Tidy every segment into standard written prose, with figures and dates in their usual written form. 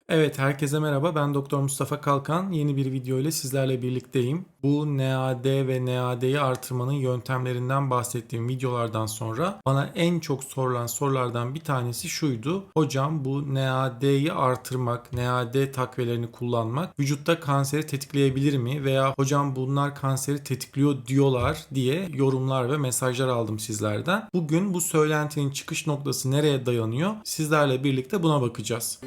Evet, herkese merhaba. Ben Doktor Mustafa Kalkan. Yeni bir video ile sizlerle birlikteyim. Bu NAD ve NAD'yi artırmanın yöntemlerinden bahsettiğim videolardan sonra bana en çok sorulan sorulardan bir tanesi şuydu. Hocam bu NAD'yi artırmak, NAD takviyelerini kullanmak vücutta kanseri tetikleyebilir mi? Veya hocam bunlar kanseri tetikliyor diyorlar diye yorumlar ve mesajlar aldım sizlerden. Bugün bu söylentinin çıkış noktası nereye dayanıyor? Sizlerle birlikte buna bakacağız.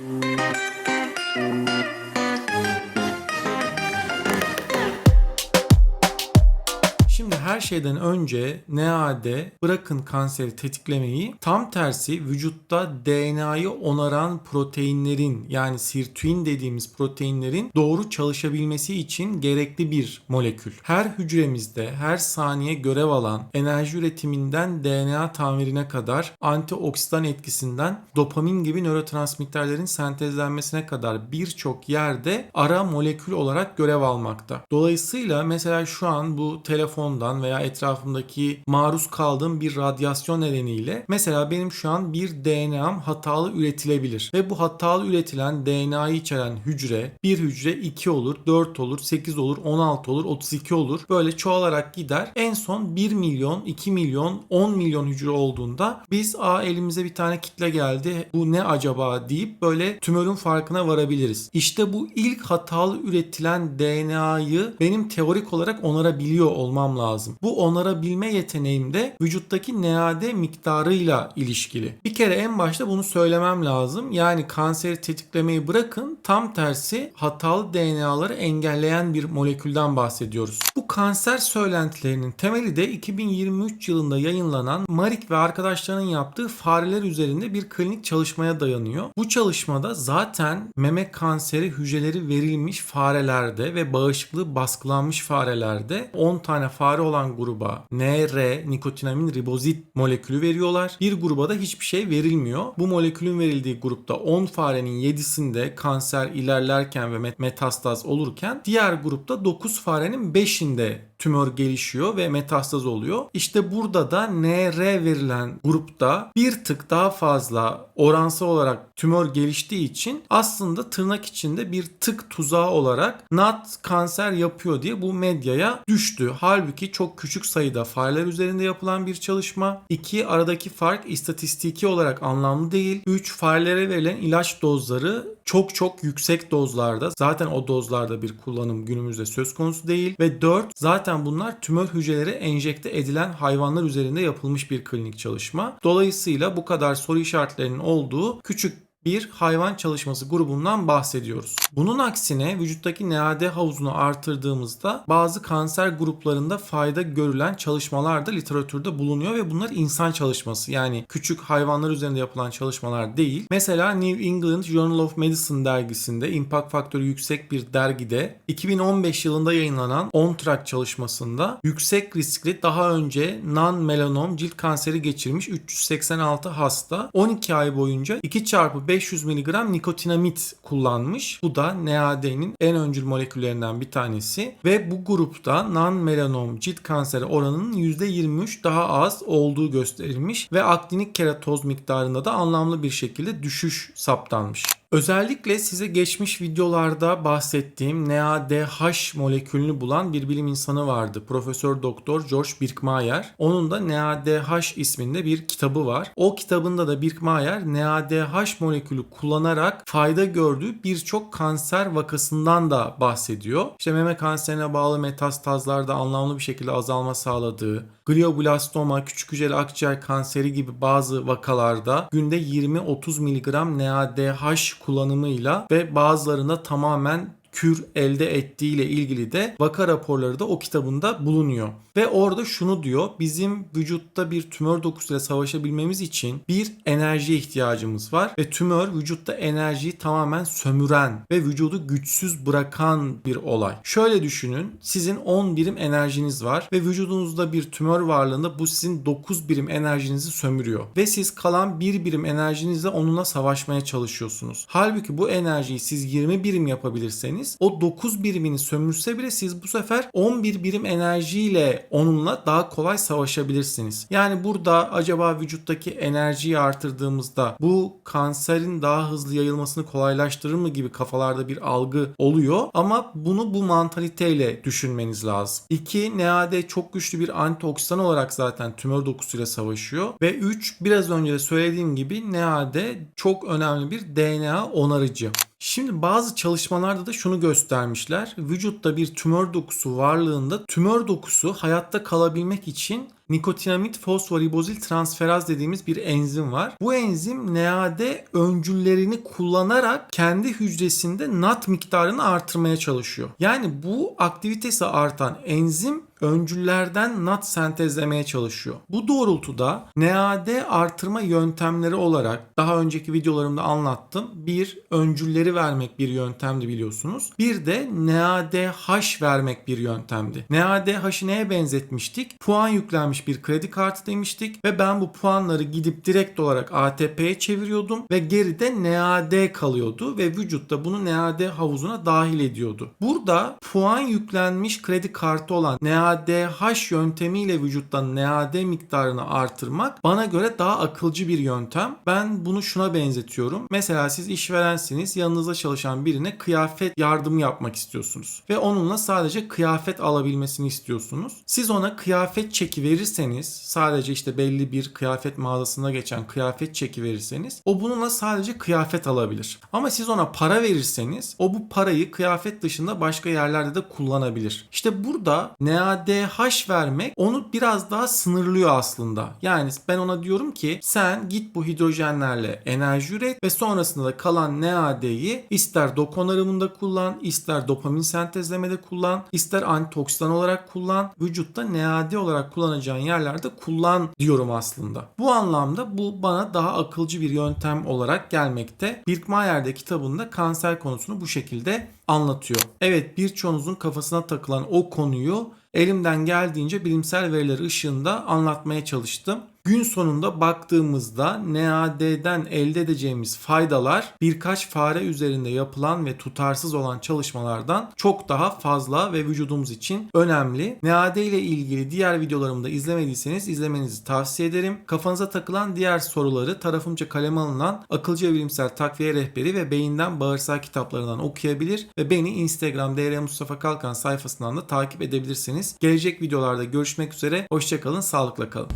Şimdi her şeyden önce NAD bırakın kanseri tetiklemeyi, tam tersi vücutta DNA'yı onaran proteinlerin, yani sirtuin dediğimiz proteinlerin doğru çalışabilmesi için gerekli bir molekül. Her hücremizde her saniye görev alan, enerji üretiminden DNA tamirine kadar, antioksidan etkisinden dopamin gibi nörotransmitterlerin sentezlenmesine kadar birçok yerde ara molekül olarak görev almakta. Dolayısıyla mesela şu an bu telefondan veya etrafımdaki maruz kaldığım bir radyasyon nedeniyle mesela benim şu an bir DNA'm hatalı üretilebilir ve bu hatalı üretilen DNA'yı içeren hücre, bir hücre 2 olur, 4 olur, 8 olur, 16 olur, 32 olur. Böyle çoğalarak gider. En son 1 milyon, 2 milyon, 10 milyon hücre olduğunda biz elimize bir tane kitle geldi, bu ne acaba deyip böyle tümörün farkına varabiliriz. İşte bu ilk hatalı üretilen DNA'yı benim teorik olarak onarabiliyor olmam lazım. Bu onarabilme yeteneğim de vücuttaki NAD miktarıyla ilişkili. Bir kere en başta bunu söylemem lazım. Yani kanseri tetiklemeyi bırakın, tam tersi hatalı DNA'ları engelleyen bir molekülden bahsediyoruz. Bu kanser söylentilerinin temeli de 2023 yılında yayınlanan Marik ve arkadaşlarının yaptığı fareler üzerinde bir klinik çalışmaya dayanıyor. Bu çalışmada zaten meme kanseri hücreleri verilmiş farelerde ve bağışıklığı baskılanmış farelerde 10 tane fare olan gruba NR, nikotinamin ribozit molekülü veriyorlar. Bir gruba da hiçbir şey verilmiyor. Bu molekülün verildiği grupta 10 farenin 7'sinde kanser ilerlerken ve metastaz olurken, diğer grupta 9 farenin 5'inde tümör gelişiyor ve metastaz oluyor. İşte burada da NR verilen grupta bir tık daha fazla oransal olarak tümör geliştiği için aslında tırnak içinde bir tık tuzağı olarak NAT kanser yapıyor diye bu medyaya düştü. Halbuki çok küçük sayıda fareler üzerinde yapılan bir çalışma. 2. Aradaki fark istatistiki olarak anlamlı değil. 3. Farelere verilen ilaç dozları çok yüksek dozlarda. Zaten o dozlarda bir kullanım günümüzde söz konusu değil. Ve 4. Zaten bunlar tümör hücreleri enjekte edilen hayvanlar üzerinde yapılmış bir klinik çalışma. Dolayısıyla bu kadar soru işaretlerinin olduğu küçük bir hayvan çalışması grubundan bahsediyoruz. Bunun aksine vücuttaki NAD havuzunu artırdığımızda bazı kanser gruplarında fayda görülen çalışmalar da literatürde bulunuyor ve bunlar insan çalışması, yani küçük hayvanlar üzerinde yapılan çalışmalar değil. Mesela New England Journal of Medicine dergisinde, impact faktörü yüksek bir dergide 2015 yılında yayınlanan OnTrack çalışmasında yüksek riskli daha önce non-melanom cilt kanseri geçirmiş 386 hasta 12 ay boyunca 2x500 mg nikotinamit kullanmış. Bu da NAD'nin en öncül moleküllerinden bir tanesi ve bu grupta non-melanom cilt kanseri oranının %23 daha az olduğu gösterilmiş ve aktinik keratoz miktarında da anlamlı bir şekilde düşüş saptanmış. Özellikle size geçmiş videolarda bahsettiğim NADH molekülünü bulan bir bilim insanı vardı. Profesör Doktor George Birkmayer. Onun da NADH isminde bir kitabı var. O kitabında da Birkmayer NADH molekülü kullanarak fayda gördüğü birçok kanser vakasından da bahsediyor. İşte meme kanserine bağlı metastazlarda anlamlı bir şekilde azalma sağladığı, glioblastoma, küçük hücreli akciğer kanseri gibi bazı vakalarda günde 20-30 mg NADH kullanımıyla ve bazılarında tamamen kür elde ettiği ile ilgili de vaka raporları da o kitabında bulunuyor. Ve orada şunu diyor: bizim vücutta bir tümör dokusuyla savaşabilmemiz için bir enerji ihtiyacımız var ve tümör vücutta enerjiyi tamamen sömüren ve vücudu güçsüz bırakan bir olay. Şöyle düşünün, sizin 10 birim enerjiniz var ve vücudunuzda bir tümör varlığında bu sizin 9 birim enerjinizi sömürüyor ve siz kalan 1 birim enerjinizle onunla savaşmaya çalışıyorsunuz. Halbuki bu enerjiyi siz 20 birim yapabilirseniz bedeniniz o 9 birimini sömürse bile siz bu sefer 11 birim enerjiyle onunla daha kolay savaşabilirsiniz. Yani burada acaba vücuttaki enerjiyi artırdığımızda bu kanserin daha hızlı yayılmasını kolaylaştırır mı gibi kafalarda bir algı oluyor ama bunu bu mantaliteyle düşünmeniz lazım. 2. NAD çok güçlü bir antioksidan olarak zaten tümör dokusuyla savaşıyor ve 3. biraz önce de söylediğim gibi NAD çok önemli bir DNA onarıcı. Şimdi bazı çalışmalarda da şunu göstermişler. Vücutta bir tümör dokusu varlığında tümör dokusu hayatta kalabilmek için nikotinamid fosforibozil transferaz dediğimiz bir enzim var. Bu enzim NAD öncüllerini kullanarak kendi hücresinde NAD miktarını artırmaya çalışıyor. Yani bu aktivitesi artan enzim öncüllerden NAD sentezlemeye çalışıyor. Bu doğrultuda NAD artırma yöntemleri olarak daha önceki videolarımda anlattım. Bir, öncülleri vermek bir yöntemdi biliyorsunuz. Bir de NADH vermek bir yöntemdi. NADH'ı neye benzetmiştik? Puan yüklenmiş bir kredi kartı demiştik ve ben bu puanları gidip direkt olarak ATP'ye çeviriyordum ve geride NAD kalıyordu ve vücutta bunu NAD havuzuna dahil ediyordu. Burada puan yüklenmiş kredi kartı olan NADH yöntemiyle vücuttan NAD miktarını artırmak bana göre daha akılcı bir yöntem. Ben bunu şuna benzetiyorum. Mesela siz işverensiniz, yanınızda çalışan birine kıyafet yardımı yapmak istiyorsunuz ve onunla sadece kıyafet alabilmesini istiyorsunuz. Siz ona kıyafet çeki verirseniz, sadece işte belli bir kıyafet mağazasına geçen kıyafet çeki verirseniz, o bununla sadece kıyafet alabilir. Ama siz ona para verirseniz, o bu parayı kıyafet dışında başka yerlerde de kullanabilir. İşte burada NADH vermek onu biraz daha sınırlıyor aslında. Yani ben ona diyorum ki sen git bu hidrojenlerle enerji üret ve sonrasında da kalan NAD'yi ister doku onarımında kullan, ister dopamin sentezlemede kullan, ister antioksidan olarak kullan, vücutta NAD olarak kullanacağın yerlerde kullan diyorum aslında. Bu anlamda bu bana daha akılcı bir yöntem olarak gelmekte. Birkmayer'de kitabında kanser konusunu bu şekilde anlatıyor. Evet, birçoğunuzun kafasına takılan o konuyu elimden geldiğince bilimsel veriler ışığında anlatmaya çalıştım. Gün sonunda baktığımızda NAD'den elde edeceğimiz faydalar birkaç fare üzerinde yapılan ve tutarsız olan çalışmalardan çok daha fazla ve vücudumuz için önemli. NAD ile ilgili diğer videolarımı da izlemediyseniz izlemenizi tavsiye ederim. Kafanıza takılan diğer soruları tarafımca kaleme alınan Akılcı Bilimsel Takviye Rehberi ve Beyinden Bağırsağa kitaplarından okuyabilir ve beni Instagram DR Mustafa Kalkan sayfasından da takip edebilirsiniz. Gelecek videolarda görüşmek üzere. Hoşça kalın, sağlıkla kalın.